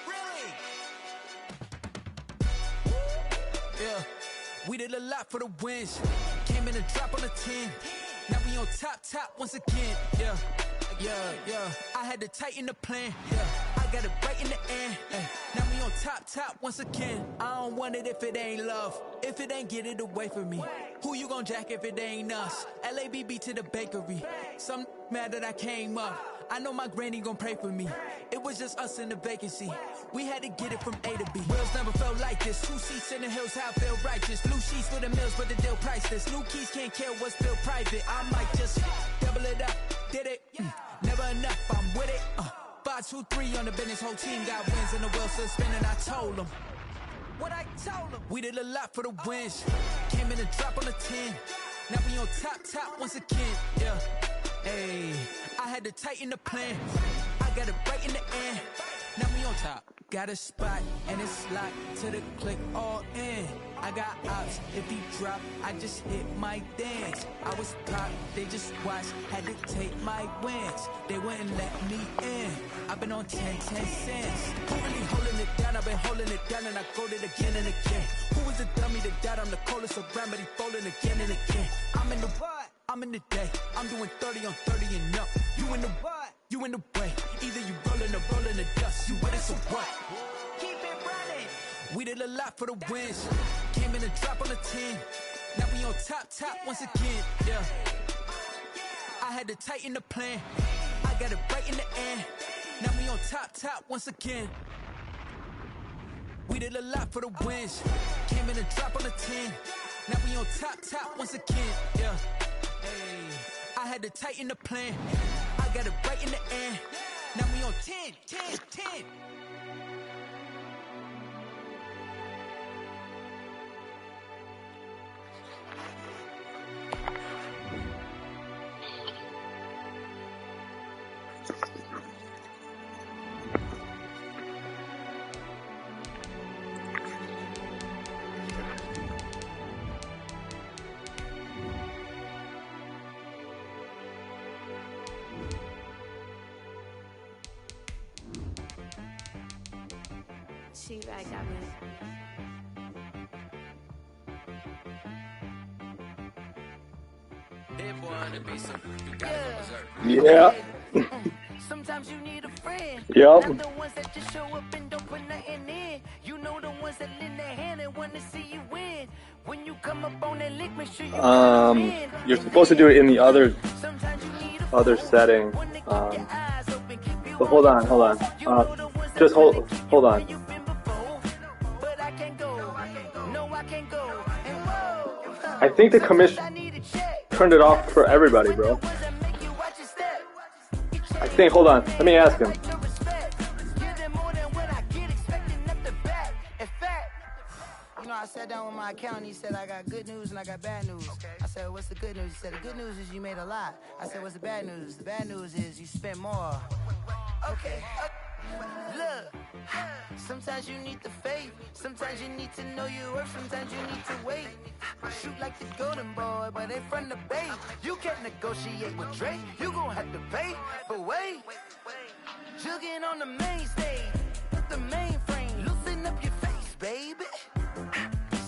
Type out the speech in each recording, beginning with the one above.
Really? Yeah, we did a lot for the wins. Came in a drop on a 10. Now we on top once again. Yeah. I had to tighten the plan. Yeah, I got it right in the end. Now we on top once again. I don't want it if it ain't love. If it ain't, get it away from me. Who you gon' jack if it ain't us? LABB to the bakery. Some mad that I came up. I know my granny gon' pray for me. It was just us in the vacancy. We had to get it from A to B. Wheels never felt like this. 2 seats in the hills, how I feel righteous. Blue sheets with the mills, but the deal priceless. New keys can't care what's still private. I might just double it up. Did it? Never enough, I'm with it. 5, 2, 3 on the business. Whole team got wins and the wheels still spinning. I told them what I told them. We did a lot for the wins. Came in a drop on the 10. Now we on top once again. Yeah. Hey, I had to tighten the plan. I got it right in the end. Now we on top. Got a spot and it's locked to the click all in. I got ops, if he drop, I just hit my dance. I was caught, they just watched, had to take my wins. They wouldn't let me in. I've been on 10 cents. Who really holding it down? I've been holding it down and I go it again and again. Who was the dummy that died? I'm the coldest around, but he folding again and again. I'm in the what? I'm in the day. I'm doing 30 on 30 and up. You in the what? You in the way. Either you rolling or rolling the dust. You with it, so what? Keep it running. We did a lot for the wins. Came in a drop on the 10. Now we on top once again. Yeah. I had to tighten the plan. I got it right in the end. Now we on top once again. We did a lot for the wins. Came in a drop on the 10. Now we on top once again. Yeah. Hey, I had to tighten the plan. I got it right in the end. Now we on 10. She right, got me. Yeah. Sometimes you need a friend. Yep. Not the ones that just show up and don't put nothing in. You know the ones that lend their hand and want to see you win. When you come up on that lick, make sure you you're supposed to do it in the other setting. But hold on. Just hold on. I think the commission turned it off for everybody, bro. I think, hold on, let me ask him. You know, I sat down with my accountant, he said I got good news and I got bad news. I said, what's the good news? He said, the good news is you made a lot. I said, what's the bad news? The bad news is you spent more. Okay. Look, sometimes you need the faith. Sometimes you need to know your worth. Sometimes you need to wait. Shoot like the golden boy, but they from the bay. You can't negotiate with Drake. You gon' have to pay. But wait, jugging on the main stage, the mainframe, loosen up your face, baby.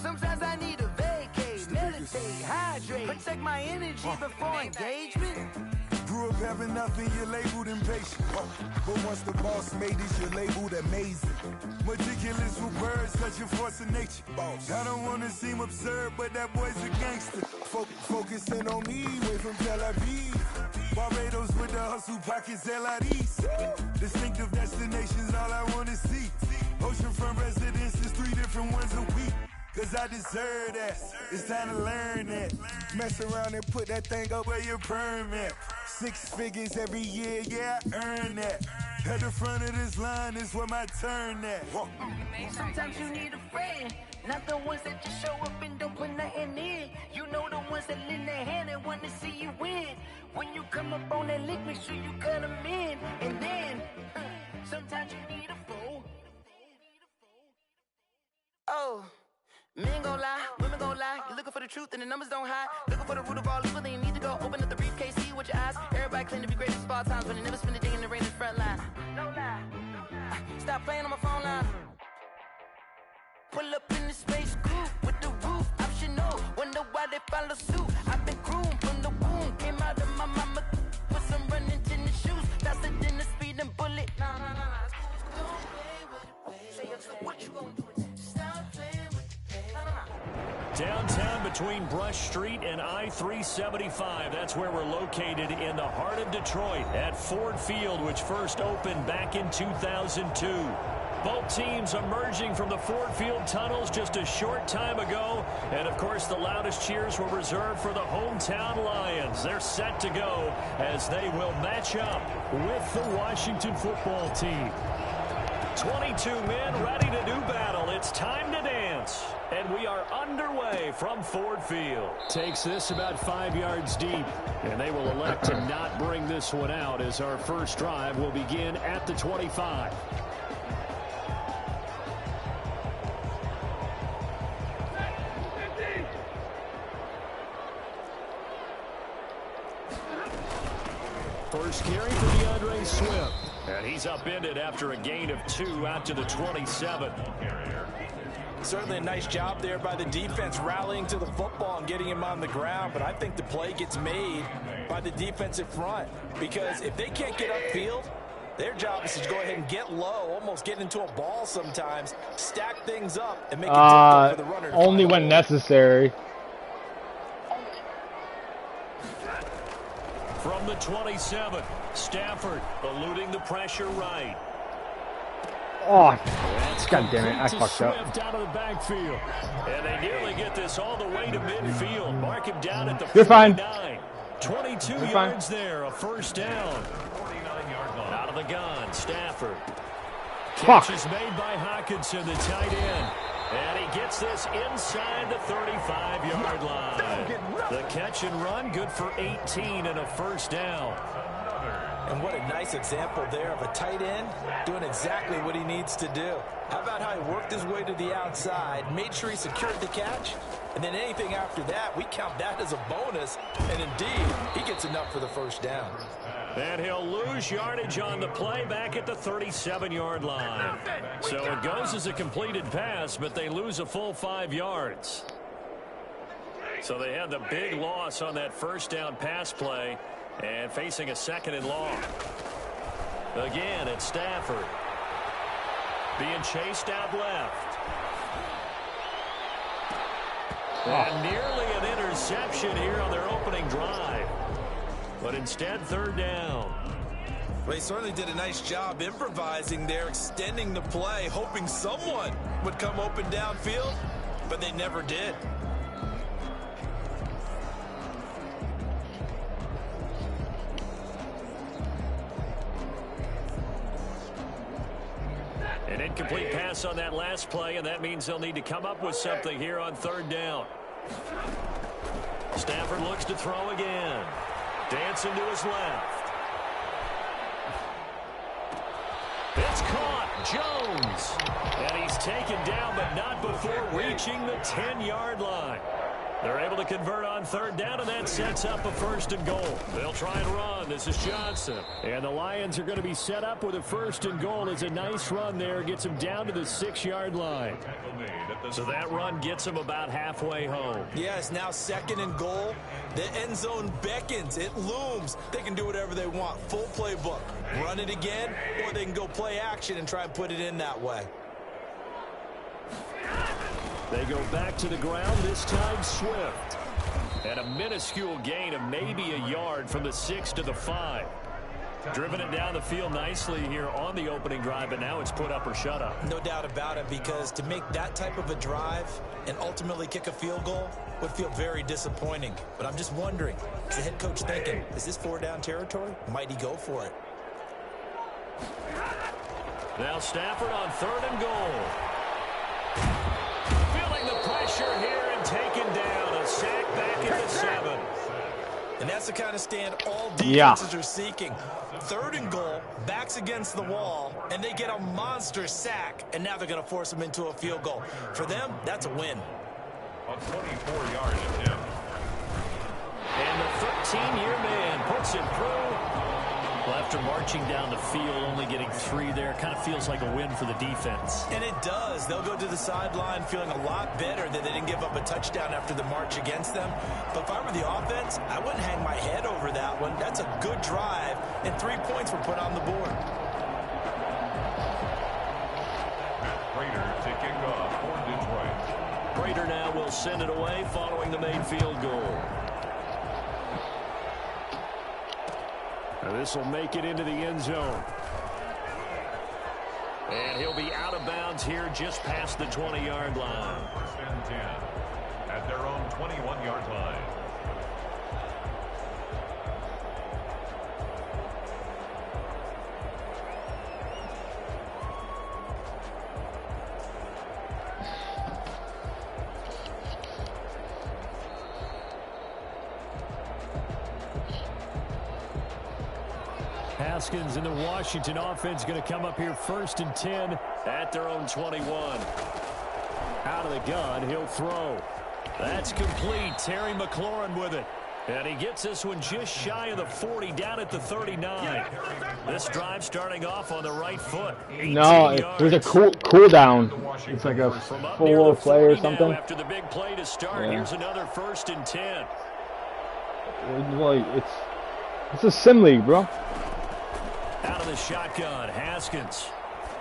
Sometimes I need a vacate, meditate, hydrate, protect my energy before engagement. Grew up having nothing, you're labeled impatient. But once the boss made it, you're labeled amazing. Meticulous with words, cause you're force of nature. I don't wanna seem absurd, but that boy's a gangster. Focusing on me, way from Tel Aviv. Barbados with the hustle pockets, LIDs. Distinctive destinations, all I wanna see. Oceanfront residences, 3 different ones a week. Cause I deserve that, it's time to learn that. Mess around and put that thing up where your permit. 6 figures every year, yeah, I earn that. At the front of this line is where my turn at. Sometimes you need a friend, not the ones that just show up and don't put nothing in. You know the ones that lend their hand and want to see you win. When you come up on that lick, make sure you cut them in. And then, sometimes you need a fool. Oh. Men gon' lie, women gon' lie. You're looking for the truth and the numbers don't hide. Looking for the root of all evil, then you need to go open up the briefcase, see with your eyes. Everybody claim to be greatest of all times, but they never spend a day in the rain in the front line. No lie. Stop playing on my phone line. Pull up in the space coupe with the roof optional. Wonder why they follow suit. I've been groomed from the womb. Came out of my mama with some running tennis shoes. Faster than the speeding bullet. Nah. What you gonna do? Stop playing with the Downtown between Brush Street and I-375. That's where we're located in the heart of Detroit at Ford Field, which first opened back in 2002. Both teams emerging from the Ford Field tunnels just a short time ago. And, of course, the loudest cheers were reserved for the hometown Lions. They're set to go as they will match up with the Washington football team. 22 men ready to do battle. It's time to dance. And we are underway from Ford Field. Takes this about 5 yards deep. And they will elect to not bring this one out as our first drive will begin at the 25. First carry for DeAndre Swift. And he's upended after a gain of 2 out to the 27. Certainly a nice job there by the defense rallying to the football and getting him on the ground. But I think the play gets made by the defensive front. Because if they can't get upfield, their job is to go ahead and get low, almost get into a ball sometimes, stack things up, and make it difficult for the runner to only when necessary. From the 27, Stafford eluding the pressure right. Oh, God damn it, I fucked up. Swift out of the backfield. And they nearly get this all the way to midfield. Mark him down at the 49. You're fine. 22 You're yards fine. there, a first down. Out of the gun, Stafford. Fuck. Catch is made by Hockenson, the tight end. And he gets this inside the 35-yard line. The catch and run, good for 18 and a first down. And what a nice example there of a tight end doing exactly what he needs to do. How about how he worked his way to the outside, made sure he secured the catch, and then anything after that, we count that as a bonus. And indeed, he gets enough for the first down. And he'll lose yardage on the play back at the 37-yard line. So it goes as a completed pass, but they lose a full 5 yards. So they had the big loss on that first down pass play and facing a second and long. Again, it's Stafford. Being chased out left. And nearly an interception here on their opening drive. But instead, third down. Well, he certainly did a nice job improvising there, extending the play, hoping someone would come open downfield, but they never did. An incomplete pass on that last play, and that means they'll need to come up with something here on third down. Stafford looks to throw again. Dancing to his left. It's caught. Jones. And he's taken down, but not before reaching the 10-yard line. They're able to convert on third down, and that sets up a first and goal. They'll try and run. This is Johnson. And the Lions are going to be set up with a first and goal. It's a nice run there. Gets them down to the 6-yard line. So that run gets them about halfway home. Yeah, it's now second and goal. The end zone beckons. It looms. They can do whatever they want. Full playbook. Run it again, or they can go play action and try and put it in that way. They go back to the ground, this time Swift. And a minuscule gain of maybe a yard from the 6 to the 5. Driven it down the field nicely here on the opening drive, but now it's put up or shut up. No doubt about it, because to make that type of a drive and ultimately kick a field goal would feel very disappointing. But I'm just wondering, is the head coach thinking, is this 4-down territory? Might he go for it? Now Stafford on third and goal. Feeling the pressure here and taken down. A sack back at the 7. And that's the kind of stand all defenses are seeking. Third and goal, backs against the wall, and they get a monster sack, and now they're going to force them into a field goal. For them, that's a win. A 24-yard attempt. And the 13-year man puts it through. Well, after marching down the field, only getting 3 there, kind of feels like a win for the defense. And it does. They'll go to the sideline feeling a lot better that they didn't give up a touchdown after the march against them. But if I were the offense, I wouldn't hang my head over that one. That's a good drive, and 3 points were put on the board. Prater to kick off for Detroit. Prater now will send it away following the made field goal. Now this will make it into the end zone. And he'll be out of bounds here just past the 20-yard line. First and 10 at their own 21-yard line. Haskins and the Washington offense going to come up here first and 10 at their own 21. Out of the gun, he'll throw. That's complete. Terry McLaurin with it. And he gets this one just shy of the 40, down at the 39. This drive starting off on the right foot. No, there's a cool down. It's like a full play or something. After the big play to start, here's another first and 10. Well, it's a sim league, bro. Out of the shotgun, Haskins.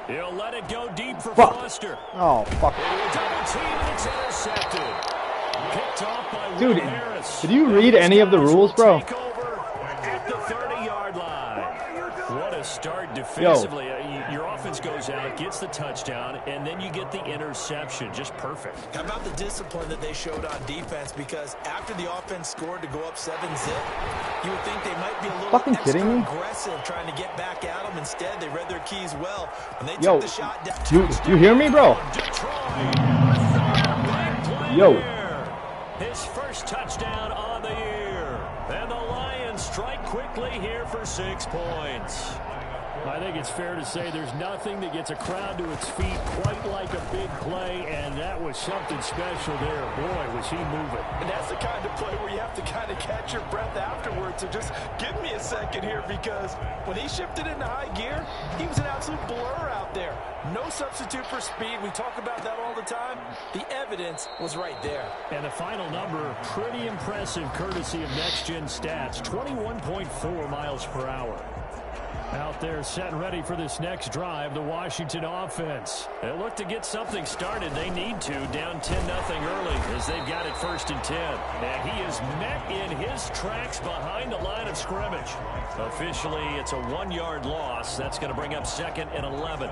He'll let it go deep for Foster. Oh, fuck. Double team, and it's intercepted. Picked off by Dude, Will Harris. did you read any of the rules, bro? Take over at the 30-yard line. What a start defensively. Your offense goes out, gets the touchdown, and then you get the interception. Just perfect. How about the discipline that they showed on defense? Because after the offense scored to go up 7-zip, you would think they might be a little extra aggressive trying to get back at them. Instead, they read their keys well, and they took the shot down. You hear me, bro? Yo. His first touchdown on the year. And the Lions strike quickly here for 6 points. I think it's fair to say there's nothing that gets a crowd to its feet quite like a big play, and that was something special there. Boy, was he moving. And that's the kind of play where you have to kind of catch your breath afterwards. So just give me a second here, because when he shifted into high gear, he was an absolute blur out there. No substitute for speed. We talk about that all the time. The evidence was right there. And the final number, pretty impressive, courtesy of Next Gen Stats, 21.4 miles per hour. Out there set and ready for this next drive, the Washington offense. They'll look to get something started. They need to, down 10-0 early as they've got it first and 10. And he is met in his tracks behind the line of scrimmage. Officially, it's a 1-yard loss. That's going to bring up 2nd and 11.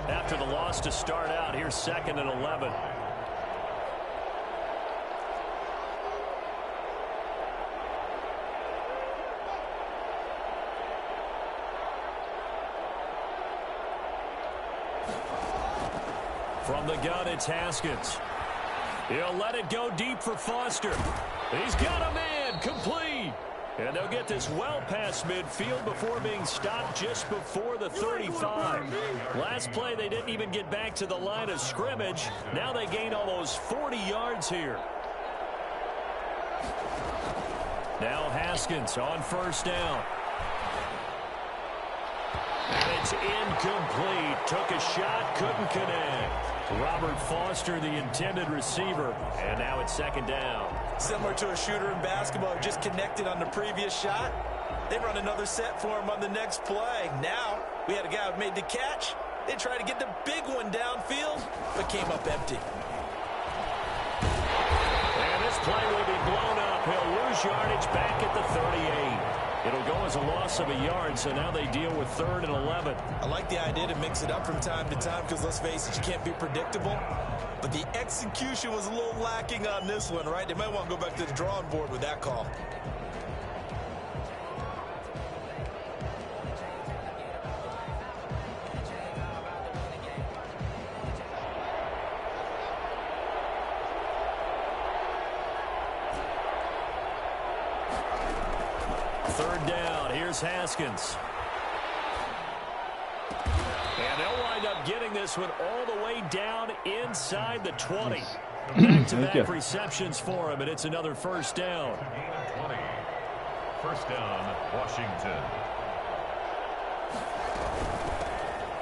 After the loss to start out, here's 2nd and 11. From the gun, it's Haskins. He'll let it go deep for Foster. He's got a man, complete. And they'll get this well past midfield before being stopped just before the 35. Last play, they didn't even get back to the line of scrimmage. Now they gain almost 40 yards here. Now Haskins on first down. And it's incomplete. Took a shot, couldn't connect. Robert Foster, the intended receiver. And now it's 2nd down. Similar to a shooter in basketball, just connected on the previous shot. They run another set for him on the next play. Now, we had a guy who made the catch. They tried to get the big one downfield, but came up empty. And this play will be blown up. He'll lose yardage back at the 38. It'll go as a loss of a yard, so now they deal with 3rd and 11. I like the idea to mix it up from time to time because, let's face it, you can't be predictable. But the execution was a little lacking on this one, right? They might want to go back to the drawing board with that call. Third down. Here's Haskins. And they'll wind up getting this one all the way down inside the 20. Back-to-back receptions for him, and it's another first down. 20. First down, Washington.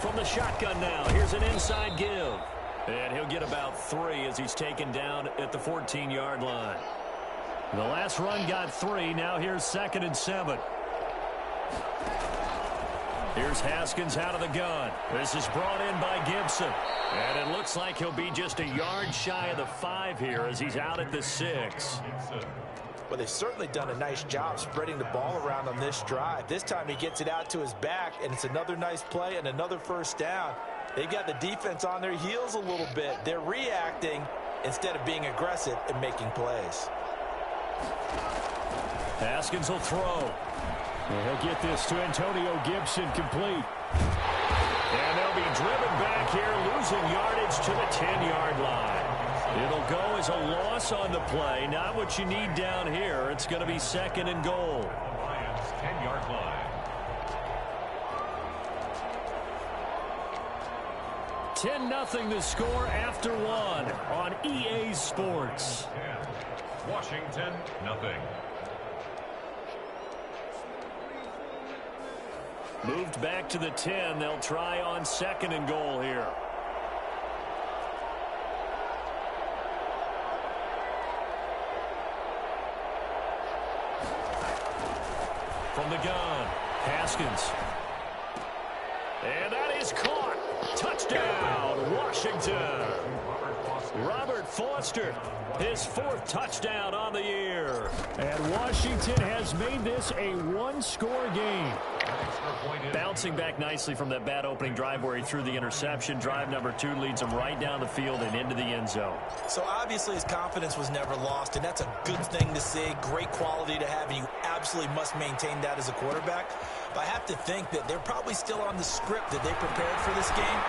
From the shotgun now, here's an inside give. And he'll get about 3 as he's taken down at the 14-yard line. The last run got 3. Now here's 2nd and 7. Here's Haskins out of the gun. This is brought in by Gibson. And it looks like he'll be just a yard shy of the 5 here as he's out at the 6. Well, they've certainly done a nice job spreading the ball around on this drive. This time he gets it out to his back, and it's another nice play and another first down. They've got the defense on their heels a little bit. They're reacting instead of being aggressive and making plays. Haskins will throw. And he'll get this to Antonio Gibson complete. And they'll be driven back here, losing yardage to the 10-yard line. It'll go as a loss on the play. Not what you need down here. It's going to be 2nd and goal. Lions 10-yard line. 10-0 the score after 1 on EA Sports. 10. Washington, nothing. Moved back to the 10. They'll try on 2nd and goal here. From the gun, Haskins. And that is caught. Touchdown, Washington. Robert Foster, his 4th touchdown on the year. And Washington has made this a 1-score game. Bouncing back nicely from that bad opening drive where he threw the interception. Drive number 2 leads him right down the field and into the end zone. So obviously his confidence was never lost, and that's a good thing to see. Great quality to have, and you absolutely must maintain that as a quarterback. But I have to think that they're probably still on the script that they prepared for this game.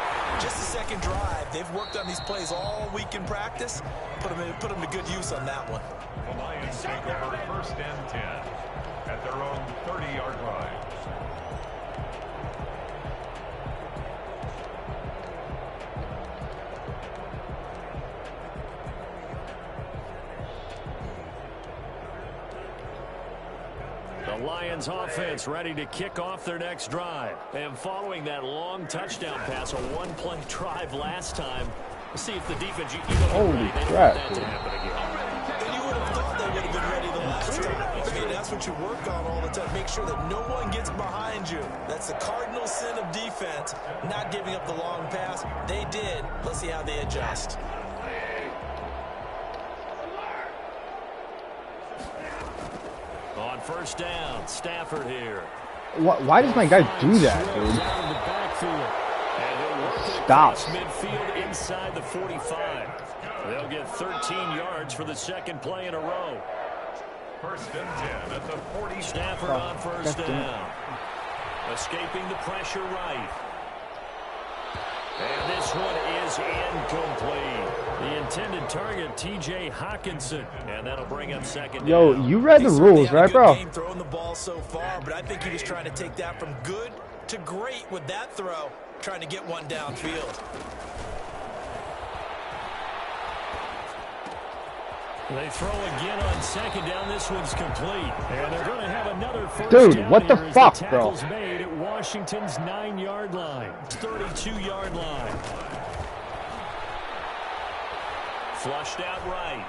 Just the 2nd drive. They've worked on these plays all week in practice. Put them to good use on that one. The Lions take over 1st and 10 at their own 30-yard line. The Lions offense ready to kick off their next drive. And following that long touchdown pass, a 1-play drive last time, let's see if the defense, holy crap, that to happen again. And you would have thought they would have been ready the last time. I mean, that's what you work on all the time. Make sure that no one gets behind you. That's the cardinal sin of defense, not giving up the long pass. They did. Let's see how they adjust. On 1st down, Stafford here. Why does my guy do that, dude? Stop. Midfield inside the 45. They'll get 13 yards for the 2nd play in a row. 1st and 10 at the 40. Stafford on 1st down. Escaping the pressure right. And this one is incomplete. The intended target, T.J. Hawkinson. And that'll bring up 2nd down. Yo, you read the rules, right, bro? Game throwing the ball so far, but I think he was trying to take that from good to great with that throw, trying to get one downfield. They throw again on 2nd down. This one's complete. And they're going to have another 1st Dude, down what the here as fuck, the bro? tackle's made at Washington's 9-yard line. 32-yard line. Flushed out right.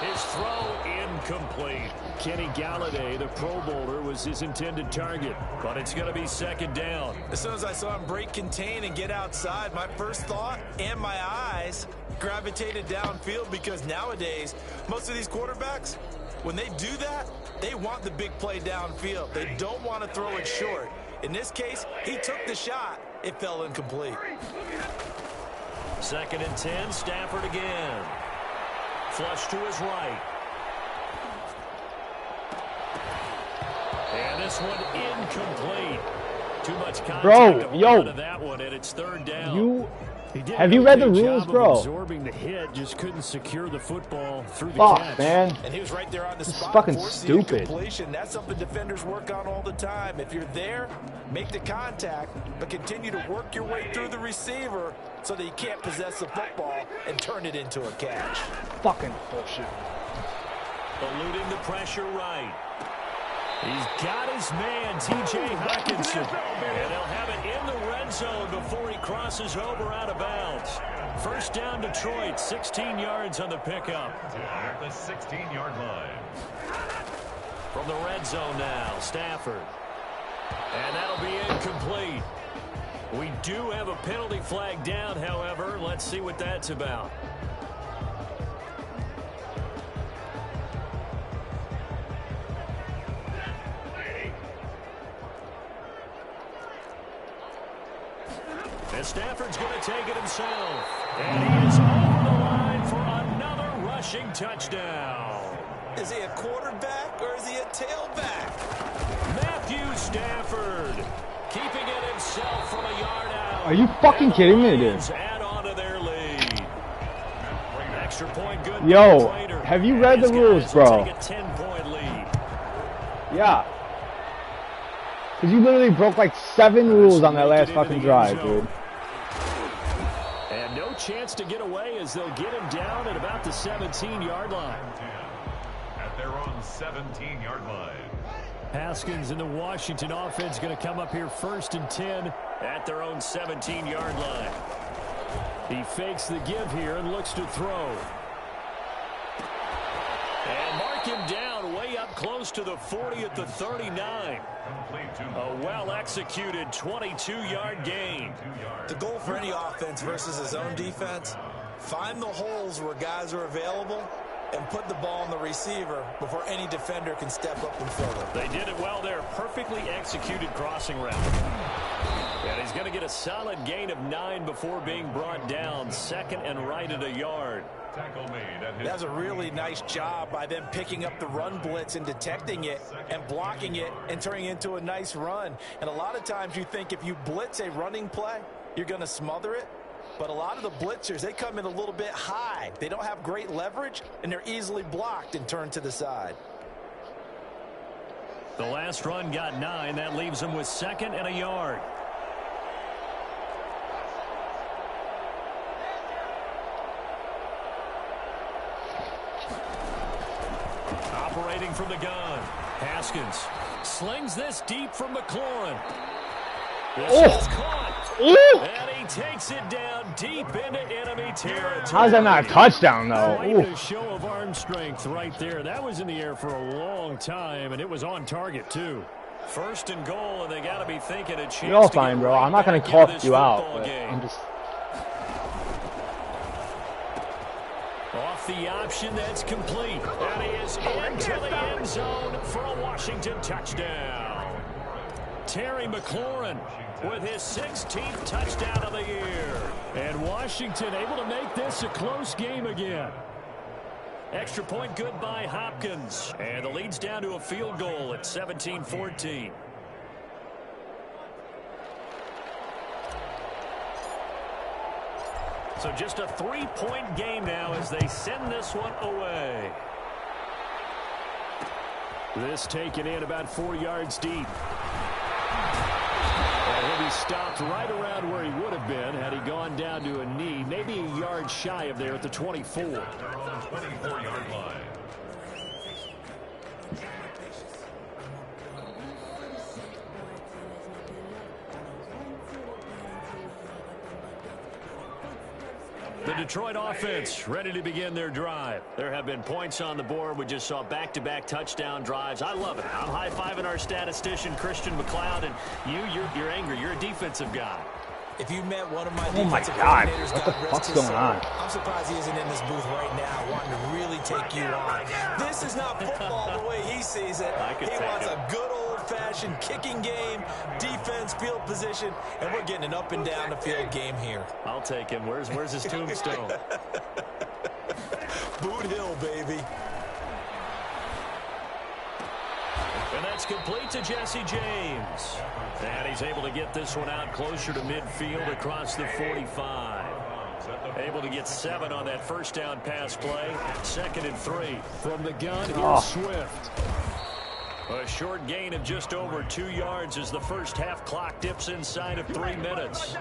His throw incomplete. Kenny Galladay, the Pro Bowler, was his intended target. But it's going to be 2nd down. As soon as I saw him break contain and get outside, my first thought and my eyes gravitated downfield, because nowadays, most of these quarterbacks, when they do that, they want the big play downfield. They don't want to throw it short. In this case, he took the shot. It fell incomplete. 2nd and 10, Stafford again. Flush to his right. And this one incomplete. Too much contact out of that one, and it's 3rd down. Have you read the rules, bro? Absorbing the hit, just couldn't secure the football through the Fuck, catch. man. And he was right there on the This is spot. fucking stupid. That's something defenders work on all the time. If you're there, make the contact, but continue to work your way through the receiver so that you can't possess the football and turn it into a catch. Fucking bullshit. Eluding the pressure right. He's got his man, T.J. Hawkinson. And they'll have it in the red zone before he crosses over out of bounds. First down, Detroit, 16 yards on the pickup. At the 16-yard line. From the red zone now, Stafford. And that'll be incomplete. We do have a penalty flag down, however. Let's see what that's about. And Stafford's going to take it himself. And he is on the line for another rushing touchdown. Is he a quarterback or is he a tailback? Matthew Stafford keeping it himself from a yard out. Are you fucking kidding me, dude? Add on to their lead. Extra point good. Yo, have you read the rules, bro? Take a 10-point lead. Yeah. Because you literally broke like 7 rules on that last fucking drive, dude. And no chance to get away as they'll get him down at about the 17-yard line. At their own 17-yard line. Haskins and the Washington offense going to come up here 1st and 10 at their own 17-yard line. He fakes the give here and looks to throw. And mark him down way up close to the 40 at the 39. A well-executed 22-yard gain. The goal for any offense versus his own defense, find the holes where guys are available and put the ball on the receiver before any defender can step up and fill it. They did it well there. Perfectly executed crossing route. And he's going to get a solid gain of 9 before being brought down. 2nd and right at a yard. Tackle made at his. That was a really nice job by them picking up the run blitz and detecting it and blocking it and turning it into a nice run. And a lot of times you think if you blitz a running play, you're going to smother it. But a lot of the blitzers, they come in a little bit high. They don't have great leverage, and they're easily blocked and turned to the side. The last run got 9. That leaves them with 2nd and a yard. Operating from the gun. Haskins slings this deep from McLaurin. This is caught. And he takes it down deep into enemy territory. How's that not a touchdown, though? Quite a show of arm strength right there. That was in the air for a long time, and it was on target, too. 1st and goal, and they got to be thinking a chance. You're all fine, bro. I'm not going to call you out. I'm just... Off the option, that's complete. And he is into the end zone for a Washington touchdown. Terry McLaurin with his 16th touchdown of the year. And Washington able to make this a close game again. Extra point good by Hopkins. And the lead's down to a field goal at 17-14. So just a 3-point game now as they send this one away. This taken in about 4 yards deep. And he'll be stopped right around where he would have been had he gone down to a knee, maybe a yard shy of there at the 24. 24-yard line. The Detroit offense ready to begin their drive. There have been points on the board. We just saw back-to-back touchdown drives. I love it. I'm high-fiving our statistician, Christian McLeod, and you're angry. You're a defensive guy. If you met one of my Oh my defensive God, coordinators, what the God rest fuck's his going soul, on? I'm surprised he isn't in this booth right now wanting to really take you on. This is not football the way he sees it. He wants a good old-fashioned kicking game, defense, field position, and we're getting an up and down the field game here. I'll take him. Where's his tombstone? Boot Hill, baby. And that's complete to Jesse James. And he's able to get this one out closer to midfield across the 45. Able to get 7 on that first down pass play. 2nd and 3. From the gun, here's Swift. A short gain of just over 2 yards as the first half clock dips inside of 3 minutes.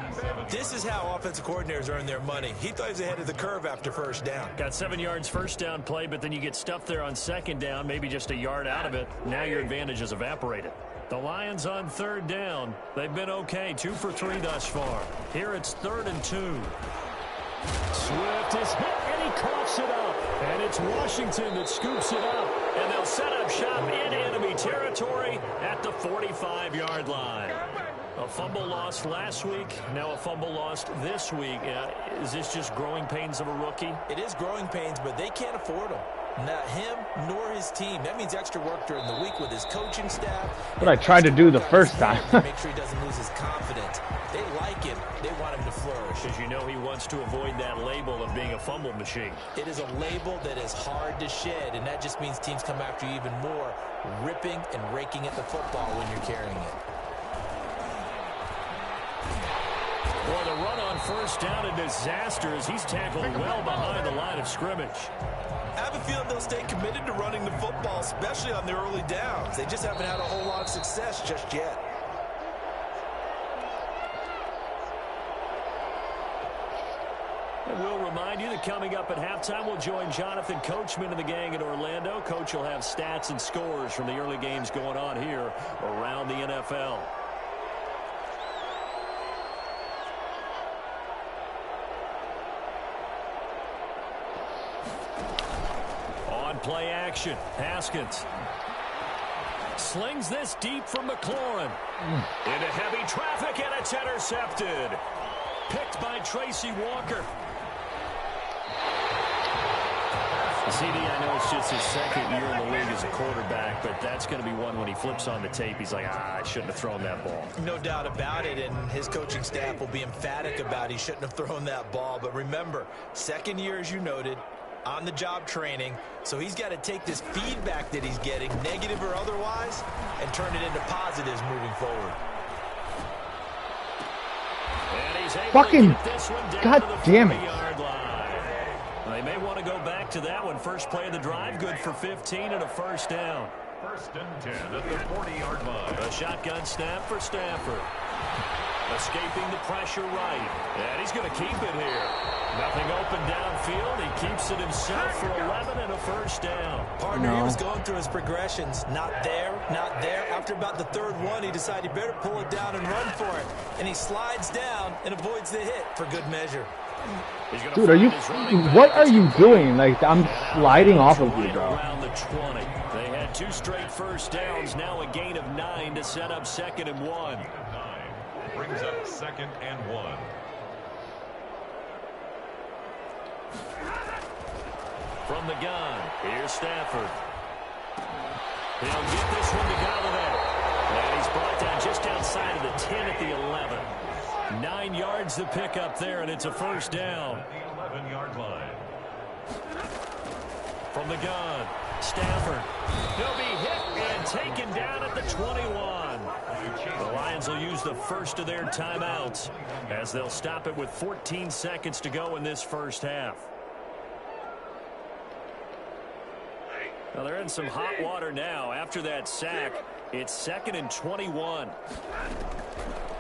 This is how offensive coordinators earn their money. He thought he was ahead of the curve after first down. Got 7 yards first down play, but then you get stuffed there on second down, maybe just a yard out of it. Now your advantage is evaporated. The Lions on third down. They've been okay, 2 for 3 thus far. Here it's 3rd and 2. Swift is hit, and he coughs it up. And it's Washington that scoops it up. And they'll set up shop in enemy territory at the 45-yard line. A fumble lost last week, now a fumble lost this week. Is this just growing pains of a rookie? It is growing pains, but they can't afford them. Not him nor his team. That means extra work during the week with his coaching staff. What I tried to do the first time. Make sure he doesn't lose his confidence. They like him. They want him to flourish. Because you know he wants to avoid that label of being a fumble machine. It is a label that is hard to shed, and that just means teams come after you even more, ripping and raking at the football when you're carrying it. Well, the run on first down, a disaster as he's tackled well behind the line of scrimmage. I have a feeling they'll stay committed to running the football, especially on their early downs. They just haven't had a whole lot of success just yet. And we'll remind you that coming up at halftime, we'll join Jonathan Coachman and the gang in Orlando. Coach will have stats and scores from the early games going on here around the NFL. Play action. Haskins slings this deep from McLaurin. Into heavy traffic, and it's intercepted. Picked by Tracy Walker. CD, I know it's just his second year in the league as a quarterback, but that's going to be one when he flips on the tape. He's like, I shouldn't have thrown that ball. No doubt about it, and his coaching staff will be emphatic about he shouldn't have thrown that ball. But remember, second year, as you noted, on-the-job training, so he's got to take this feedback that he's getting, negative or otherwise, and turn it into positives moving forward. Fucking God damn it. They may want to go back to that one. First play of the drive, good for 15 and a first down. 1st and 10 at the 40-yard line. A shotgun snap for Stafford. Escaping the pressure right. And he's going to keep it here. Nothing open downfield. He keeps it himself for 11 and a first down. Partner, he was going through his progressions. Not there, not there. After about the 3rd one, he decided he better pull it down and run for it. And he slides down and avoids the hit for good measure. Dude, what are you doing? Like, I'm sliding off of you, bro. Around the 20. They had 2 straight first downs. Now a gain of 9 to set up 2nd and 1. Brings up 2nd and 1. From the gun, here's Stafford. He'll get this one to Galladay. And he's brought down just outside of the 10 at the 11. 9 yards to pick up there, and it's a first down. At the 11-yard line. From the gun, Stafford. He'll be hit and taken down at the 21. The Lions will use the first of their timeouts as they'll stop it with 14 seconds to go in this first half. Well, they're in some hot water now. After that sack, it's 2nd and 21.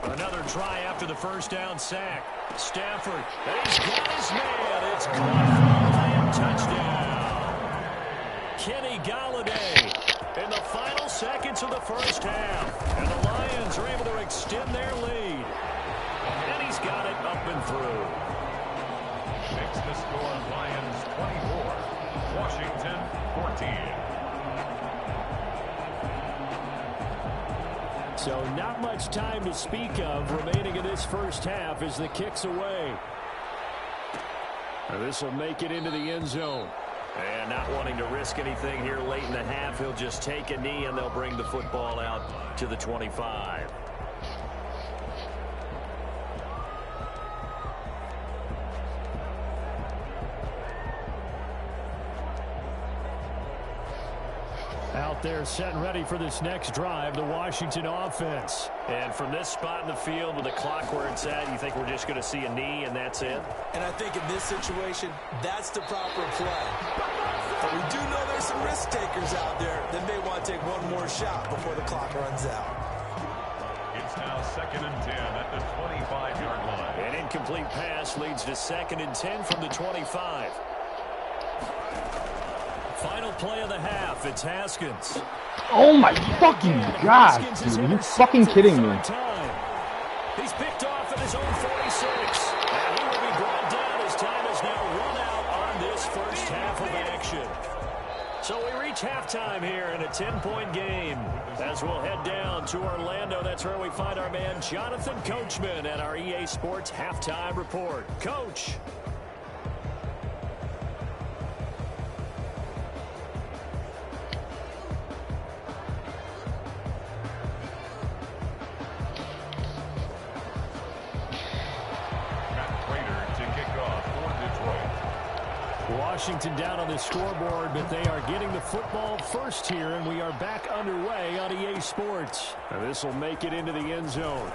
Another try after the first down sack. Stafford, and he's got his man. It's caught for a touchdown. Kenny Galladay in the final seconds of the first half. And the Lions are able to extend their lead. And he's got it up and through. Makes the score Lions 24, Washington 14. So not much time to speak of remaining in this first half as the kick's away. This will make it into the end zone. And not wanting to risk anything here late in the half, he'll just take a knee and they'll bring the football out to the 25. Out there set and ready for this next drive, the Washington offense. And from this spot in the field with the clock where it's at, you think we're just going to see a knee and that's it? And I think in this situation, that's the proper play. But we do know there's some risk takers out there that may want to take one more shot before the clock runs out. It's now 2nd and 10 at the 25-yard line. An incomplete pass leads to 2nd and 10 from the 25. Final play of the half. It's Haskins. Oh my fucking God, dude. Are you fucking kidding me? He's picked off at his own 46. And he will be brought down as time is now run out on this first half of action. So we reach halftime here in a 10-point game. As we'll head down to Orlando, that's where we find our man Jonathan Coachman at our EA Sports Halftime Report. Coach. Washington down on the scoreboard, but they are getting the football first here, and we are back underway on EA Sports. And this will make it into the end zone.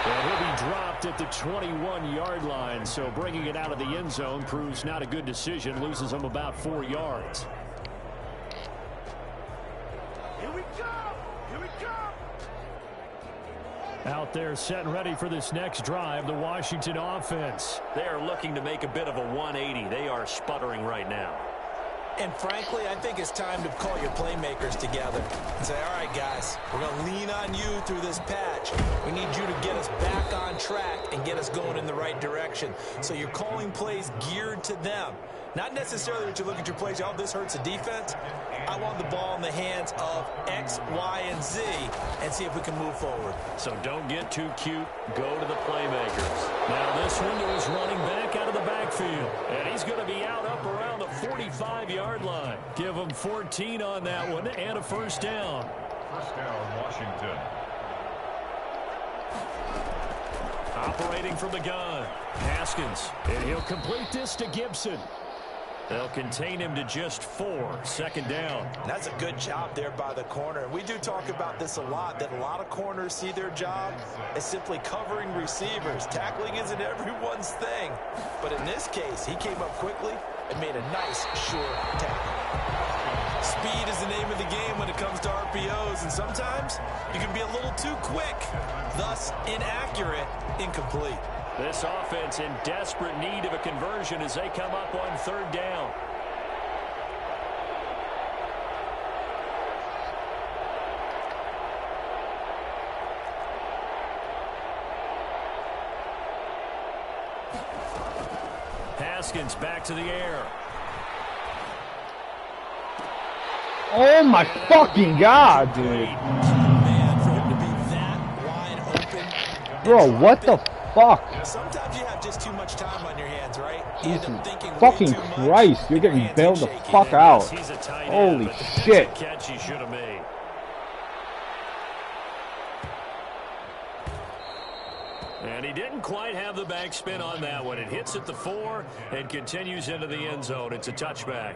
And he'll be dropped at the 21-yard line, so bringing it out of the end zone proves not a good decision, loses him about 4 yards. Here we go! Here we go! Out there set and ready for this next drive, the Washington offense. They are looking to make a bit of a 180. They are sputtering right now. And frankly, I think it's time to call your playmakers together and say, all right, guys, we're going to lean on you through this patch. We need you to get us back on track and get us going in the right direction. So you're calling plays geared to them. Not necessarily that you look at your plays, oh, this hurts the defense. I want the ball in the hands of X, Y, and Z and see if we can move forward. So don't get too cute. Go to the playmakers. Now this one is running back out of the backfield. And he's going to be out up around the 45-yard line. Give him 14 on that one and a first down. First down, Washington. Operating from the gun. Haskins. And he'll complete this to Gibson. They'll contain him to just 4. Second down. That's a good job there by the corner. We do talk about this a lot, that a lot of corners see their job as simply covering receivers. Tackling isn't everyone's thing. But in this case, he came up quickly and made a nice, sure tackle. Speed is the name of the game when it comes to RPOs, and sometimes you can be a little too quick, thus inaccurate, incomplete. This offense in desperate need of a conversion as they come up on third down. Haskins back to the air. Oh my fucking God, dude. Man, for him to be that wide open. Bro, what the fuck? Sometimes you have just too much time on your hands, right? Jesus fucking Christ, you're getting bailed the fuck out. Holy shit. Catch he should have made. And he didn't quite have the backspin on that one. It hits at the 4 and continues into the end zone. It's a touchback.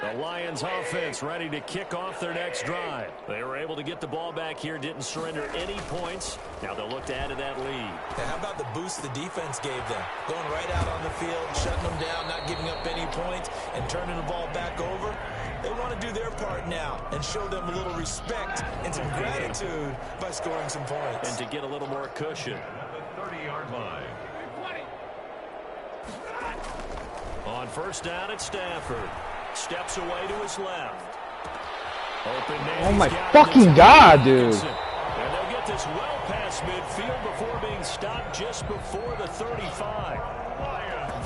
The Lions offense ready to kick off their next drive. They were able to get the ball back here, didn't surrender any points. Now they'll look to add to that lead. Now, how about the boost the defense gave them? Going right out on the field, shutting them down, not giving up any points, and turning the ball back over. They want to do their part now and show them a little respect and some gratitude by scoring some points. And to get a little more cushion. At the 30-yard line. On first down at Stafford. Steps away to his left. Open man. Oh my fucking God, dude. And they'll get this well past midfield before being stopped just before the 35.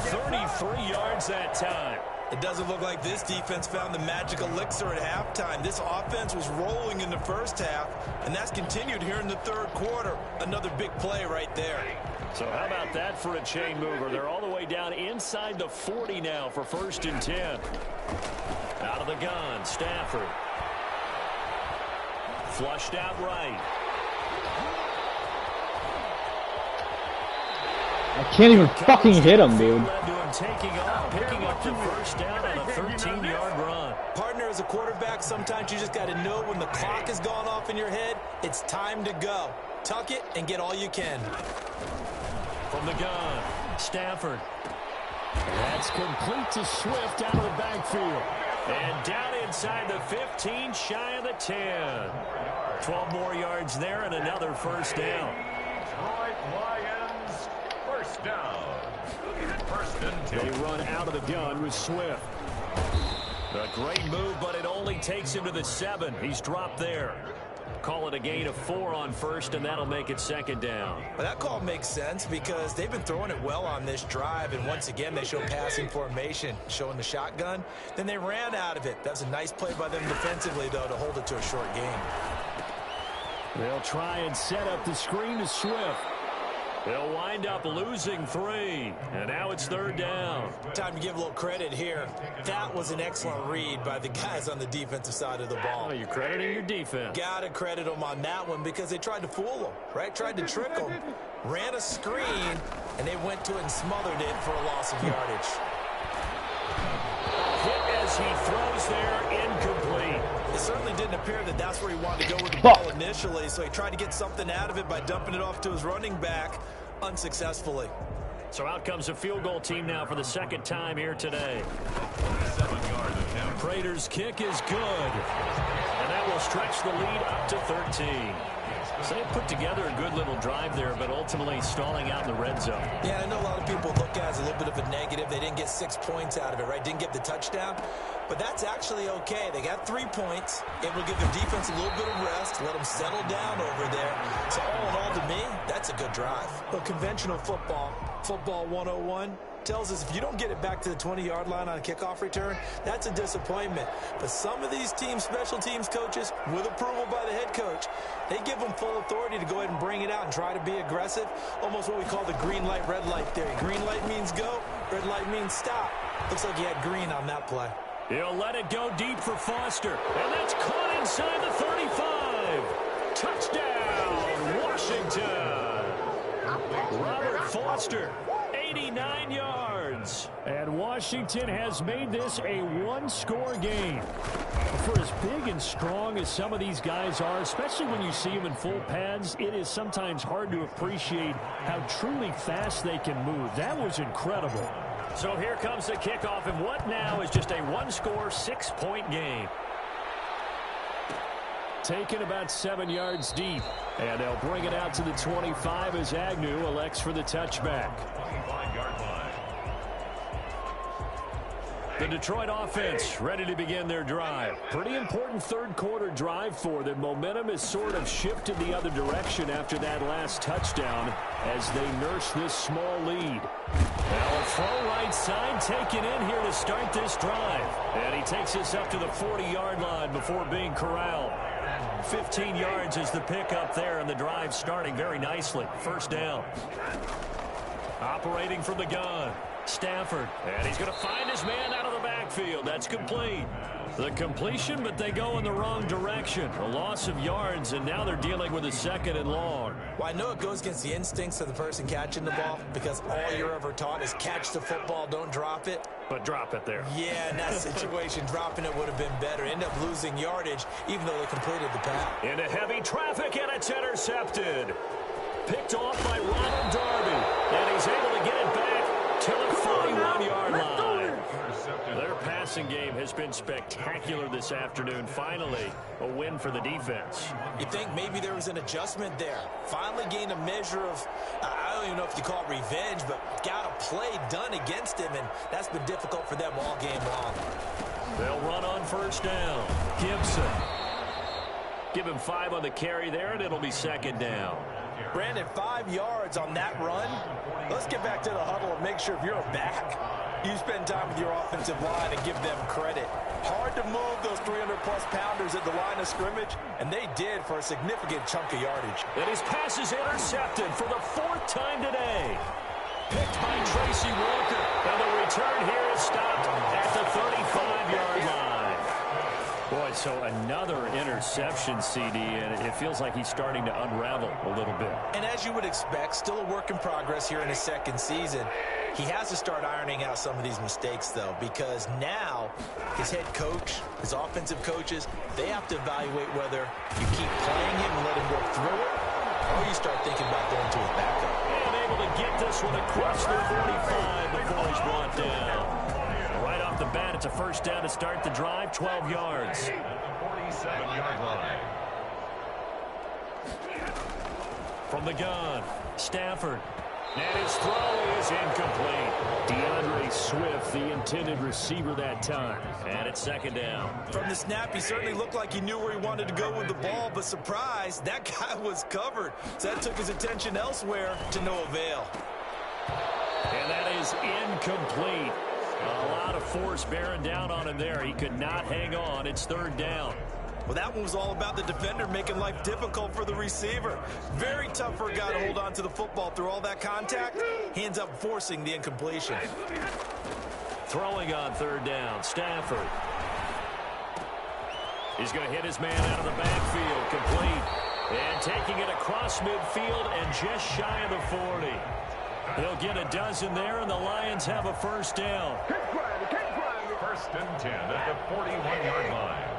33 yards that time. It doesn't look like this defense found the magic elixir at halftime. This offense was rolling in the first half, and that's continued here in the third quarter. Another big play right there. So how about that for a chain mover? They're all the way down inside the 40 now for first and 10. Out of the gun, Stafford. Flushed out right. I can't even fucking hit him, dude. Taking off, picking up the first down on a 13-yard run. Partner, as a quarterback, sometimes you just got to know when the clock has gone off in your head, it's time to go. Tuck it and get all you can. From the gun, Stafford. That's complete to Swift out of the backfield. And down inside the 15, shy of the 10. 12 more yards there and another first down. Detroit Lions, first down. First and 10. They run out of the gun with Swift. A great move, but it only takes him to the 7. He's dropped there. Call it a gain of 4 on first, and that'll make it second down. Well, that call makes sense because they've been throwing it well on this drive, and once again, they show passing formation, showing the shotgun. Then they ran out of it. That's a nice play by them defensively, though, to hold it to a short gain. They'll try and set up the screen to Swift. They'll wind up losing 3, and now it's third down. Time to give a little credit here. That was an excellent read by the guys on the defensive side of the ball. Oh, you're crediting your defense. Gotta credit them on that one because they tried to fool them, right? Tried to trick them. Ran a screen, and they went to it and smothered it for a loss of yardage. Hit as he throws there, incomplete. It certainly didn't appear that that's where he wanted to go with the ball initially, so he tried to get something out of it by dumping it off to his running back unsuccessfully. So out comes a field goal team now for the second time here today. 7-yard attempt. Prater's kick is good, and that will stretch the lead up to 13. So they put together a good little drive there, but ultimately stalling out in the red zone. Yeah, I know a lot of people look at it as a little bit of a negative. They didn't get 6 points out of it, right? Didn't get the touchdown. But that's actually okay. They got 3 points. It will give their defense a little bit of rest, let them settle down over there. So all in all, to me, that's a good drive. But conventional football 101, tells us if you don't get it back to the 20-yard line on a kickoff return, that's a disappointment. But some of these teams, special teams coaches, with approval by the head coach, they give them full authority to go ahead and bring it out and try to be aggressive. Almost what we call the green light, red light theory. Green light means go, red light means stop. Looks like he had green on that play. He'll let it go deep for Foster, and that's caught inside the 35. Touchdown, Washington. Robert Foster, 89 yards. And Washington has made this a one-score game. For as big and strong as some of these guys are, especially when you see them in full pads, it is sometimes hard to appreciate how truly fast they can move. That was incredible. So here comes the kickoff, and what now is just a one-score, 6-point game. Taken about 7 yards deep, and they'll bring it out to the 25 as Agnew elects for the touchback. 25-yard line. The Detroit offense ready to begin their drive. Pretty important third-quarter drive for them. Momentum has sort of shifted the other direction after that last touchdown as they nurse this small lead. Now a throw right side taken in here to start this drive. And he takes us up to the 40-yard line before being corralled. 15 yards is the pickup there, and the drive starting very nicely. First down. Operating from the gun, Stafford. And he's going to find his man out of the backfield. That's complete. The completion, but they go in the wrong direction. A loss of yards, and now they're dealing with a second and long. Well, I know it goes against the instincts of the person catching the ball because all you're ever taught is catch the football, don't drop it. But drop it there. Yeah, in that situation, dropping it would have been better. End up losing yardage, even though they completed the pass. Into heavy traffic, and it's intercepted. Picked off by Ronald Darby, and he's able to get it back to the 41-yard line. Their passing game has been spectacular this afternoon. Finally, a win for the defense. You think maybe there was an adjustment there. Finally gained a measure of, I don't even know if you call it revenge, but got a play done against him, and that's been difficult for them all game long. They'll run on first down. Gibson. Give him 5 on the carry there, and it'll be second down. Brandon, 5 yards on that run. Let's get back to the huddle and make sure if you're a back, you spend time with your offensive line and give them credit. Hard to move those 300-plus pounders at the line of scrimmage, and they did for a significant chunk of yardage. And his pass is intercepted for the 4th time today. Picked by Tracy Walker, and the return here is stopped at the 35-yard line. Boy, So another interception, CD, and it feels like he's starting to unravel a little bit. And as you would expect, still a work in progress here in his second season. He has to start ironing out some of these mistakes, though, because now his head coach, his offensive coaches, they have to evaluate whether you keep playing him and let him work through it, or you start thinking about going to his backup. And able to get this one across the 45 before he's brought down. Right off the bat, it's a first down to start the drive, 12 yards. 47-yard line. From the gun, Stafford. And his throw is incomplete. DeAndre Swift, the intended receiver that time. And it's second down. From the snap, he certainly looked like he knew where he wanted to go with the ball, but surprise, that guy was covered. So that took his attention elsewhere to no avail. And that is incomplete. A lot of force bearing down on him there. He could not hang on. It's third down. Well, that one was all about the defender making life difficult for the receiver. Very tough for a guy to hold on to the football through all that contact. He ends up forcing the incompletion. Throwing on third down, Stafford. He's going to hit his man out of the backfield, complete. And taking it across midfield and just shy of the 40. He'll get a dozen there, and the Lions have a first down. First and 10 at the 41-yard line.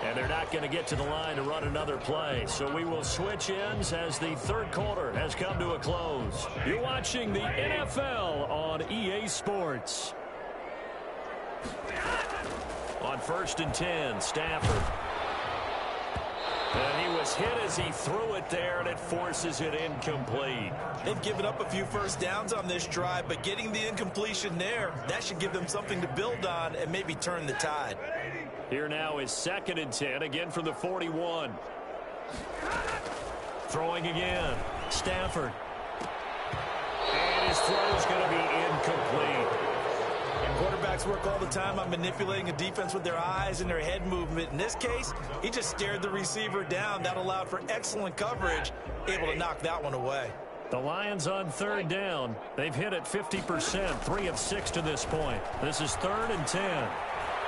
And they're not going to get to the line to run another play. So we will switch ends as the third quarter has come to a close. You're watching the NFL on EA Sports. On first and 10, Stafford. And he was hit as he threw it there, and it forces it incomplete. They've given up a few first downs on this drive, but getting the incompletion there, that should give them something to build on and maybe turn the tide. Here now is second and 10, again from the 41. Throwing again, Stafford. And his throw is going to be incomplete. Quarterbacks work all the time on manipulating a defense with their eyes and their head movement. In this case, he just stared the receiver down. That allowed for excellent coverage, able to knock that one away. The Lions on third down. They've hit it 50%, 3 of 6 to this point. This is third and 10.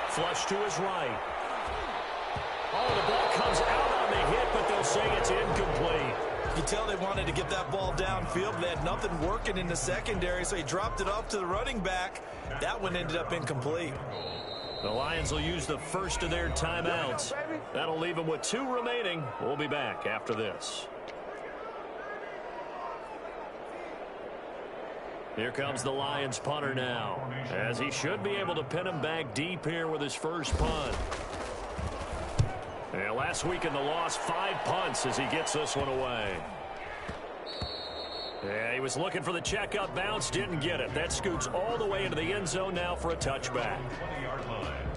Flush to his right. Oh, the ball comes out on the hit, but they'll say it's incomplete. You can tell they wanted to get that ball downfield. They had nothing working in the secondary, so he dropped it off to the running back. That one ended up incomplete. The Lions will use the first of their timeouts. That'll leave them with 2 remaining. We'll be back after this. Here comes the Lions punter now, as he should be able to pin him back deep here with his first punt. And last week in the loss, 5 punts as he gets this one away. Yeah, he was looking for the checkup bounce, didn't get it. That scoots all the way into the end zone now for a touchback. 20-yard line.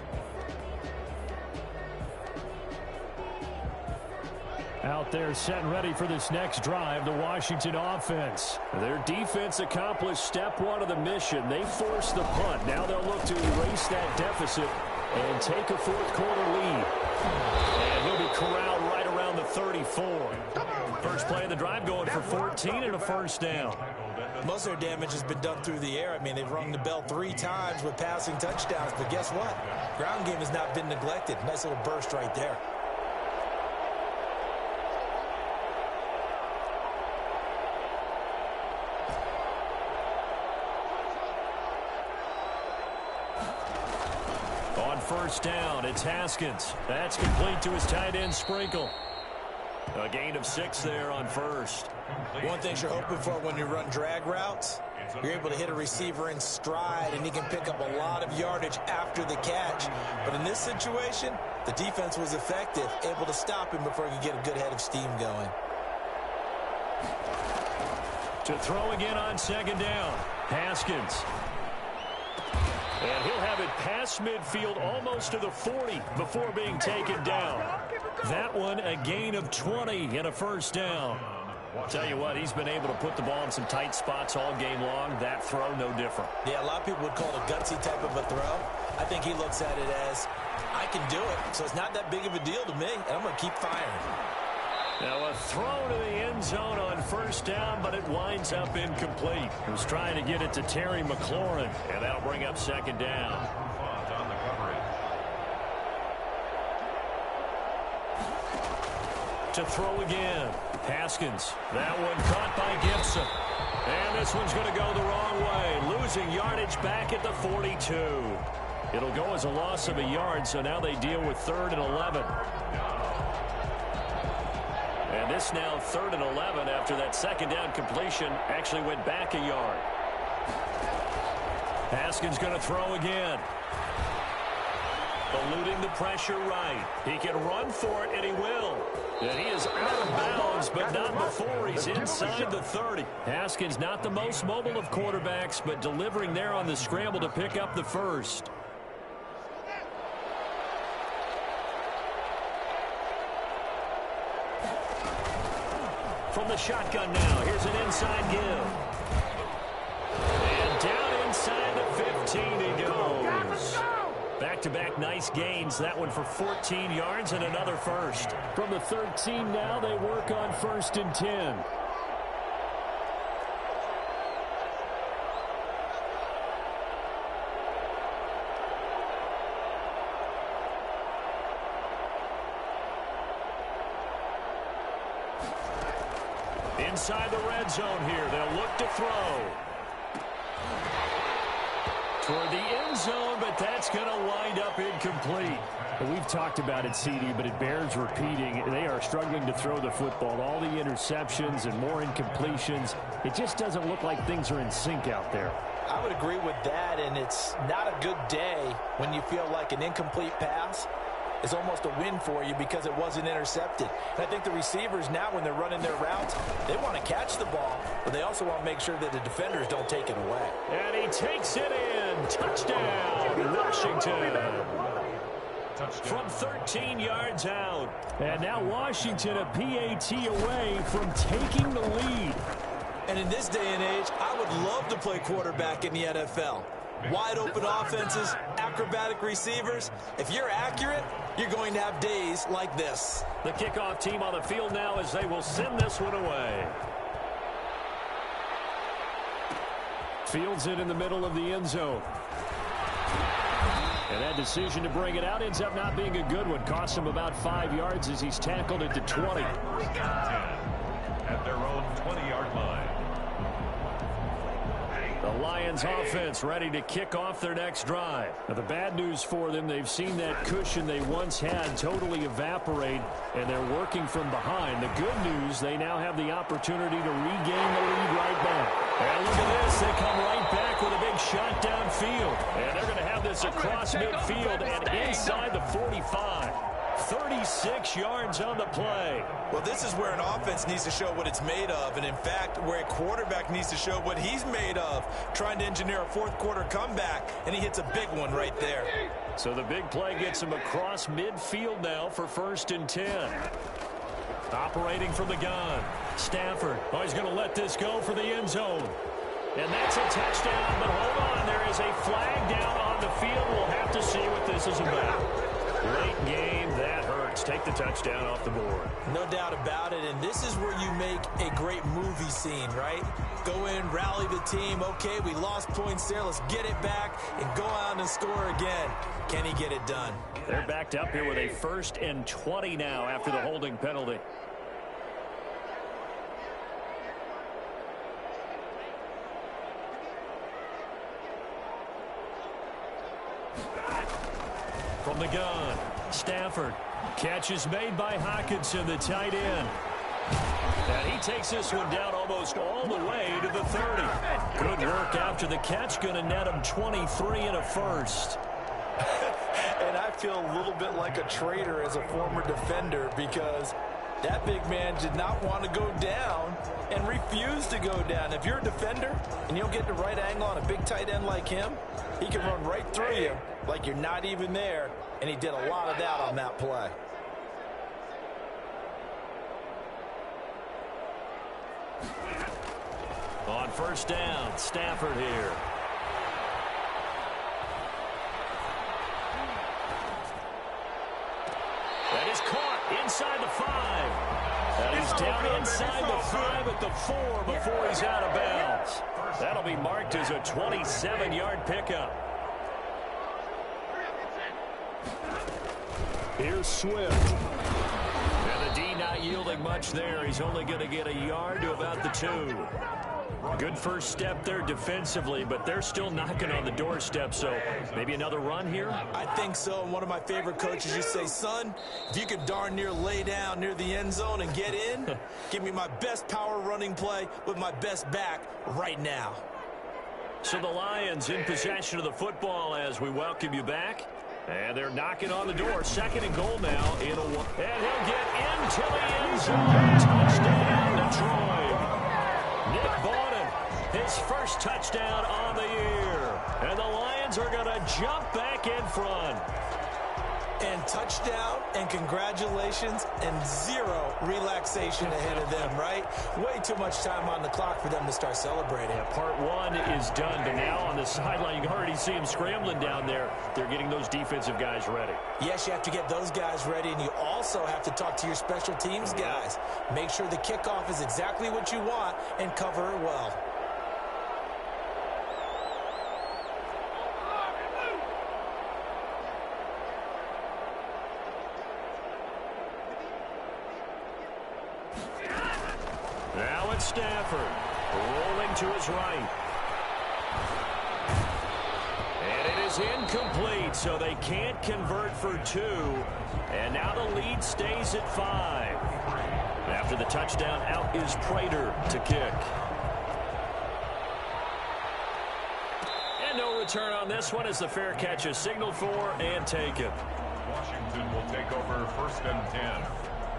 Out there set and ready for this next drive, the Washington offense. Their defense accomplished step 1 of the mission. They forced the punt. Now they'll look to erase that deficit and take a fourth quarter lead. And he'll be corralled right around the 34. First play of the drive going for 14 and a first down. Most of their damage has been done through the air. I mean, they've rung the bell 3 times with passing touchdowns, but guess what? Ground game has not been neglected. Nice little burst right there. On first down, it's Haskins. That's complete to his tight end, Sprinkle. A gain of 6 there on first. One thing you're hoping for when you run drag routes, you're able to hit a receiver in stride, and he can pick up a lot of yardage after the catch. But in this situation, the defense was effective, able to stop him before he could get a good head of steam going. To throw again on second down, Haskins. And he'll have it past midfield almost to the 40 before being taken down. That one a gain of 20 and a first down. Tell you what, he's been able to put the ball in some tight spots all game long. That throw, no different. Yeah, a lot of people would call it a gutsy type of a throw. I think he looks at it as, I can do it, so it's not that big of a deal to me, and I'm going to keep firing. Now a throw to the end zone on first down, but it winds up incomplete. He was trying to get it to Terry McLaurin, and that'll bring up second down. On the coverage. To throw again. Haskins. That one caught by Gibson. And this one's going to go the wrong way. Losing yardage back at the 42. It'll go as a loss of a yard, so now they deal with 3rd and 11. And this now 3rd and 11 after that second down completion actually went back a yard. Haskins going to throw again. Eluding the pressure right. He can run for it, and he will. And he is out of bounds, but not before he's inside the 30. Haskins not the most mobile of quarterbacks, but delivering there on the scramble to pick up the first. From the shotgun now, here's an inside give. And down inside the 15 he goes. Back-to-back nice gains. That one for 14 yards and another first. From the 13 now, they work on 1st and 10. Inside the red zone here. They'll look to throw. Toward the end zone, but that's going to wind up incomplete. We've talked about it, CD, but it bears repeating. They are struggling to throw the football. All the interceptions and more incompletions. It just doesn't look like things are in sync out there. I would agree with that, and it's not a good day when you feel like an incomplete pass is almost a win for you because it wasn't intercepted. And I think the receivers now, when they're running their routes, they want to catch the ball, but they also want to make sure that the defenders don't take it away. And he takes it in. Touchdown, Washington. From 13 yards out. And now Washington a PAT away from taking the lead. And in this day and age, I would love to play quarterback in the NFL. Wide open offenses, acrobatic receivers. If you're accurate, you're going to have days like this. The kickoff team on the field now as they will send this one away. Fields it in the middle of the end zone. And that decision to bring it out ends up not being a good one. Cost him about 5 yards as he's tackled it to 20. At their own 20-yard line. The Lions offense ready to kick off their next drive. Now the bad news for them, they've seen that cushion they once had totally evaporate, and they're working from behind. The good news, they now have the opportunity to regain the lead right back. And look at this, they come right back with a big shot downfield. And they're going to have this across midfield and inside the 45. 36 yards on the play. Well, this is where an offense needs to show what it's made of, and in fact, where a quarterback needs to show what he's made of, trying to engineer a fourth quarter comeback, and he hits a big one right there. So the big play gets him across midfield now for 1st and 10. Operating from the gun. Stafford. Oh, he's going to let this go for the end zone. And that's a touchdown, but hold on, there is a flag down on the field. We'll have to see what this is about. Late game, that hurts. Take the touchdown off the board. No doubt about it, and this is where you make a great movie scene, right? Go in, rally the team. Okay, we lost points there. Let's get it back and go out and score again. Can he get it done? They're backed up here with a 1st and 20 now after the holding penalty. From the gun, Stafford. Catch is made by Hockenson, the tight end. And he takes this one down almost all the way to the 30. Good work after the catch. Going to net him 23 and a first. And I feel a little bit like a traitor as a former defender because that big man did not want to go down and refused to go down. If you're a defender and you'll get the right angle on a big tight end like him, he can run right through you like you're not even there, and he did a lot of that on that play. On 1st down, Stafford here. That is caught inside the 5. And he's down inside the 5 at the 4 before he's out of bounds. That'll be marked as a 27-yard pickup. Here's Swift. And the D not yielding much there. He's only going to get a yard to about the 2. Good first step there defensively, but they're still knocking on the doorstep, so maybe another run here? I think so. And one of my favorite coaches used to say, son, if you could darn near lay down near the end zone and get in, give me my best power running play with my best back right now. So the Lions in possession of the football as we welcome you back. And they're knocking on the door. 2nd and goal now. And he'll get into the end zone. Touchdown, Detroit. Nick Bawden, his first touchdown on the year. And the Lions are going to jump back in front. And touchdown and congratulations and 0 relaxation ahead of them, right? Way too much time on the clock for them to start celebrating. Yeah, part 1 is done, but now on the sideline, you can already see them scrambling down there. They're getting those defensive guys ready. Yes, you have to get those guys ready, and you also have to talk to your special teams guys. Make sure the kickoff is exactly what you want and cover it well. Now it's Stafford, rolling to his right. And it is incomplete, so they can't convert for 2. And now the lead stays at 5. After the touchdown, out is Prater to kick. And no return on this one as the fair catch is signaled for and taken. Washington will take over 1st and 10.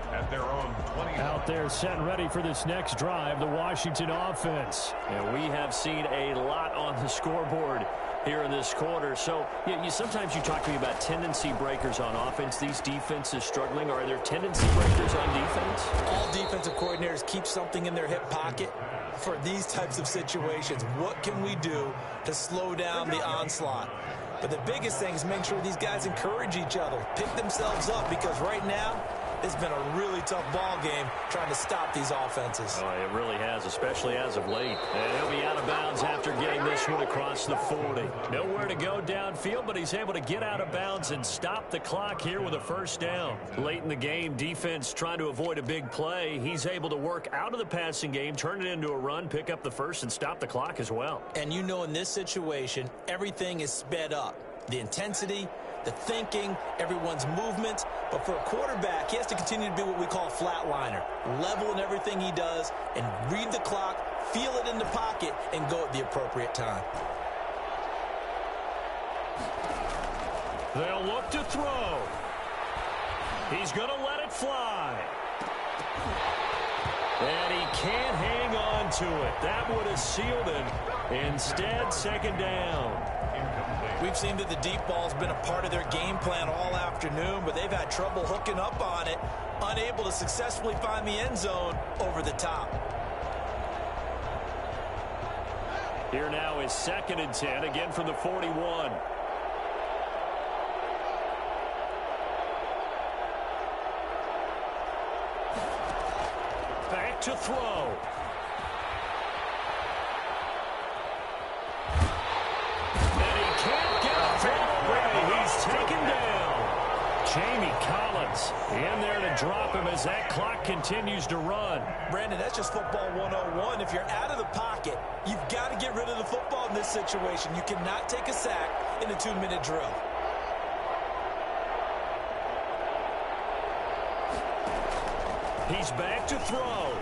At their own 20. Out there set and ready for this next drive, the Washington offense. And we have seen a lot on the scoreboard here in this quarter. So sometimes you talk to me about tendency breakers on offense. These defenses struggling. Are there tendency breakers on defense? All defensive coordinators keep something in their hip pocket for these types of situations. What can we do to slow down the onslaught? But the biggest thing is make sure these guys encourage each other, pick themselves up, because right now, it's been a really tough ball game trying to stop these offenses. Oh, it really has, especially as of late. And he'll be out of bounds after getting this one across the 40. Nowhere to go downfield, but he's able to get out of bounds and stop the clock here with a first down. Late in the game, defense trying to avoid a big play. He's able to work out of the passing game, turn it into a run, pick up the first, and stop the clock as well. And you know in this situation, everything is sped up. The intensity, the thinking, everyone's movement. But for a quarterback, he has to continue to be what we call a flatliner. Level in everything he does and read the clock, feel it in the pocket, and go at the appropriate time. They'll look to throw. He's going to let it fly. And he can't hang on to it. That would have sealed it. Instead, 2nd down. We've seen that the deep ball's been a part of their game plan all afternoon, but they've had trouble hooking up on it, unable to successfully find the end zone over the top. Here now is 2nd and 10, again from the 41. Back to throw. Taken down. Jamie Collins in there to drop him as that clock continues to run. Brandon, that's just football 101. If you're out of the pocket, you've got to get rid of the football in this situation. You cannot take a sack in a 2-minute drill. He's back to throw.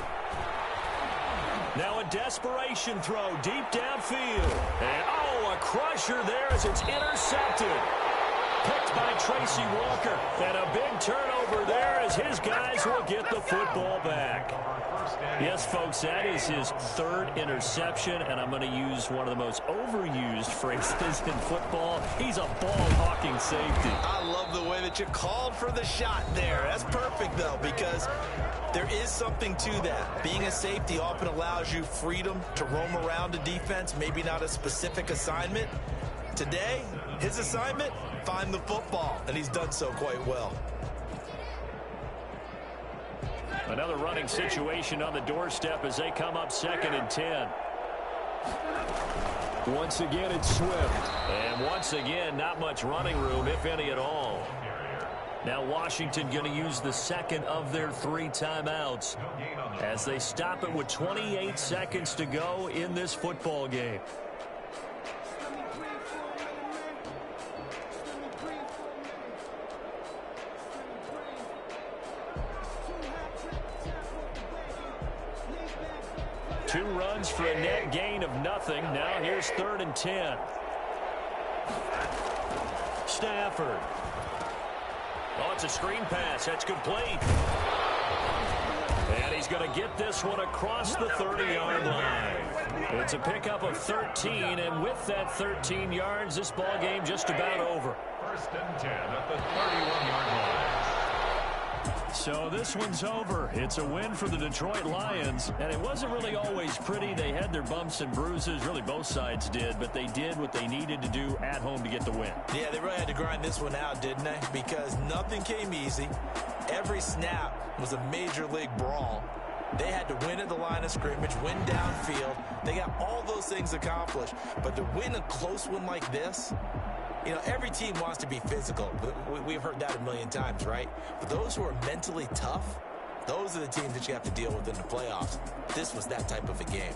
Now a desperation throw deep downfield. And a crusher there as it's intercepted. Picked by Tracy Walker. And a big turnover there as his guys will get the football back. Yes, folks, that is his 3rd interception, and I'm going to use one of the most overused phrases in football. He's a ball-hawking safety. I love the way that you called for the shot there. That's perfect, though, because there is something to that. Being a safety often allows you freedom to roam around a defense, maybe not a specific assignment. Today, his assignment, find the football, and he's done so quite well. Another running situation on the doorstep as they come up 2nd and 10. Once again, it's Swift. And once again, not much running room, if any at all. Now Washington going to use the second of their 3 timeouts as they stop it with 28 seconds to go in this football game. Two runs for a net gain of nothing. Now here's 3rd and 10. Stafford. Oh, it's a screen pass. That's complete. And he's going to get this one across the 30-yard line. It's a pickup of 13, and with that 13 yards, this ball game just about over. 1st and 10 at the 31-yard line. So this one's over. It's a win for the Detroit Lions, and it wasn't really always pretty. They had their bumps and bruises. Really, both sides did, but they did what they needed to do at home to get the win. Yeah, they really had to grind this one out, didn't they? Because nothing came easy. Every snap was a major league brawl. They had to win at the line of scrimmage, win downfield. They got all those things accomplished. But to win a close one like this, you know, every team wants to be physical. We've heard that a million times, right? But those who are mentally tough, those are the teams that you have to deal with in the playoffs. This was that type of a game.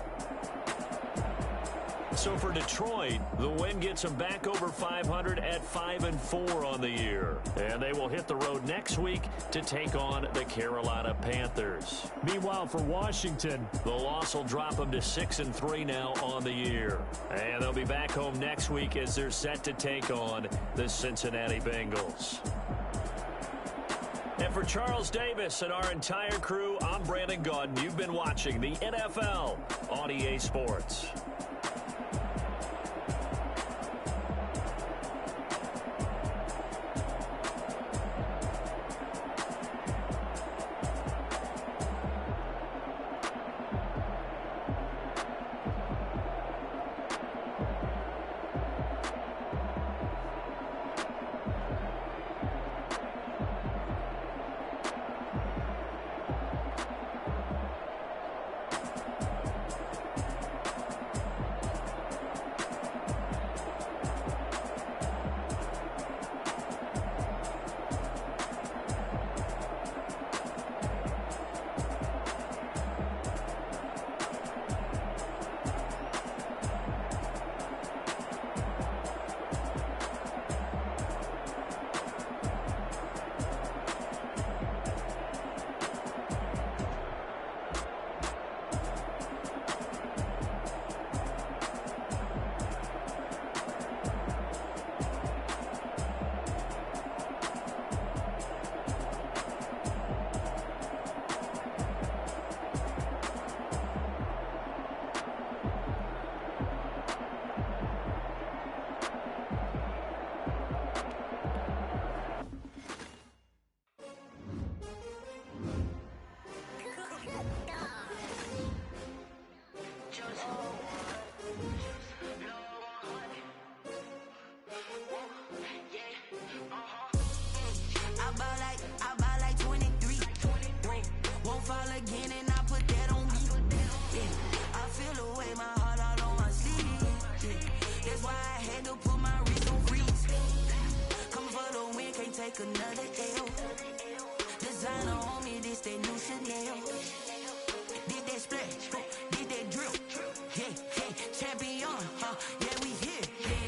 So for Detroit, the win gets them back over 500 at 5-4 on the year. And they will hit the road next week to take on the Carolina Panthers. Meanwhile, for Washington, the loss will drop them to 6-3 now on the year. And they'll be back home next week as they're set to take on the Cincinnati Bengals. And for Charles Davis and our entire crew, I'm Brandon Gaudin. You've been watching the NFL on EA Sports. Take another L. Designer on me, this that new Chanel. Did that splash, did that drill. Yeah, champion, yeah, we here.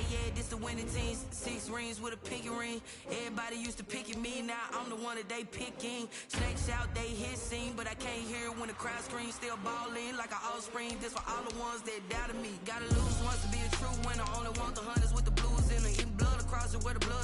Yeah, this the winning team. 6 rings with a pinky ring. Everybody used to pick at me, now I'm the one that they picking. Snakes out, they hissing, but I can't hear it when the crowd screams. Still balling like an offspring. This for all the ones that doubted me. Gotta lose once to be a true winner. Only want the hunters with the blues in the blood across it where the blood.